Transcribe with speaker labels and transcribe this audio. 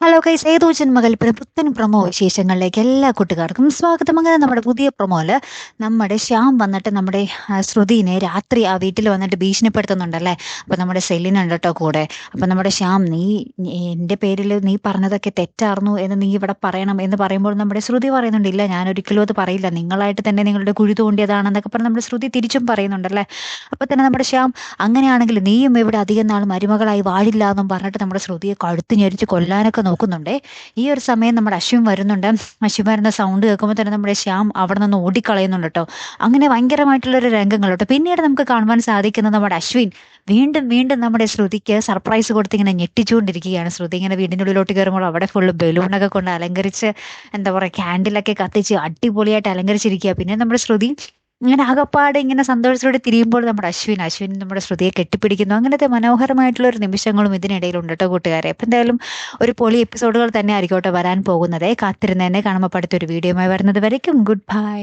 Speaker 1: Hello guys, ഏതോ ജന്മകൽപ്പന പുത്തൻ promo വിശേഷങ്ങളിലേക്ക് എല്ലാ കൂട്ടുകാർക്കും സ്വാഗതം. അങ്ങനെ നമ്മുടെ പുതിയ പ്രൊമോയില് നമ്മുടെ ശ്യാം വന്നിട്ട് നമ്മുടെ ശ്രുതിനെ രാത്രി ആ വീട്ടിൽ വന്നിട്ട് ഭീഷണിപ്പെടുത്തുന്നുണ്ടല്ലേ. അപ്പൊ നമ്മുടെ സെലിൻ ഉണ്ട് കേട്ടോ കൂടെ. അപ്പൊ നമ്മുടെ ശ്യാം, എന്റെ പേരിൽ നീ പറഞ്ഞതൊക്കെ തെറ്റായിരുന്നു എന്ന് നീ ഇവിടെ പറയണം എന്ന് പറയുമ്പോൾ നമ്മുടെ ശ്രുതി പറയുന്നുണ്ട്, ഇല്ല ഞാൻ ഒരിക്കലും അത് പറയില്ല, നിങ്ങളായിട്ട് തന്നെ നിങ്ങളുടെ കുഴി തോണ്ടിയതാണെന്നൊക്കെ പറഞ്ഞ് നമ്മുടെ ശ്രുതി തിരിച്ചും പറയുന്നുണ്ടല്ലേ. അപ്പൊ തന്നെ നമ്മുടെ ശ്യാം, അങ്ങനെയാണെങ്കിൽ നീയും ഇവിടെ അധികം നാൾ മരുമകളായി വാഴില്ല എന്നും പറഞ്ഞിട്ട് നമ്മുടെ ശ്രുതിയെ കഴുത്ത് ഞെരിച്ച് കൊല്ലാനൊക്കെ നോക്കുന്നുണ്ടേ. ഈ ഒരു സമയം നമ്മുടെ അശ്വിൻ വരുന്നുണ്ട്. അശ്വിൻ വരുന്ന സൗണ്ട് കേൾക്കുമ്പോൾ തന്നെ നമ്മുടെ ശ്യാം അവിടെ നിന്ന് ഓടിക്കളയുന്നുണ്ട് കേട്ടോ. അങ്ങനെ ഭയങ്കരമായിട്ടുള്ളൊരു രംഗങ്ങൾ കേട്ടോ. പിന്നീട് നമുക്ക് കാണുവാൻ സാധിക്കുന്നത് നമ്മുടെ അശ്വിൻ വീണ്ടും വീണ്ടും നമ്മുടെ ശ്രുതിക്ക് സർപ്രൈസ് കൊടുത്ത് ഇങ്ങനെ ഞെട്ടിച്ചുകൊണ്ടിരിക്കുകയാണ്. ശ്രുതി ഇങ്ങനെ വീടിൻ്റെ ഉള്ളിലോട്ട് കയറുമ്പോൾ അവിടെ ഫുള്ള് ബലൂണൊക്കെ കൊണ്ട് അലങ്കരിച്ച്, എന്താ പറയുക, ക്യാൻഡിലൊക്കെ കത്തിച്ച് അടിപൊളിയായിട്ട് അലങ്കരിച്ചിരിക്കുക. പിന്നെ നമ്മുടെ ശ്രുതി ഇങ്ങനെ ആകപ്പാടെ ഇങ്ങനെ സന്തോഷത്തോടെ തിരിയുമ്പോൾ നമ്മുടെ അശ്വിൻ നമ്മുടെ ശ്രുതിയെ കെട്ടിപ്പിടിക്കുന്നു. അങ്ങനത്തെ മനോഹരമായിട്ടുള്ള ഒരു നിമിഷങ്ങളും ഇതിനിടയിലുണ്ട് കേട്ടോ കൂട്ടുകാരെ. അപ്പം എന്തായാലും ഒരു പൊളി എപ്പിസോഡുകൾ തന്നെ ആയിരിക്കോട്ടെ വരാൻ പോകുന്നത്. കാത്തിരുന്ന് തന്നെ കാണുമ്പോൾ അടുത്തൊരു വീഡിയോയുമായി വരുന്നത് വരയ്ക്കും ഗുഡ് ബൈ.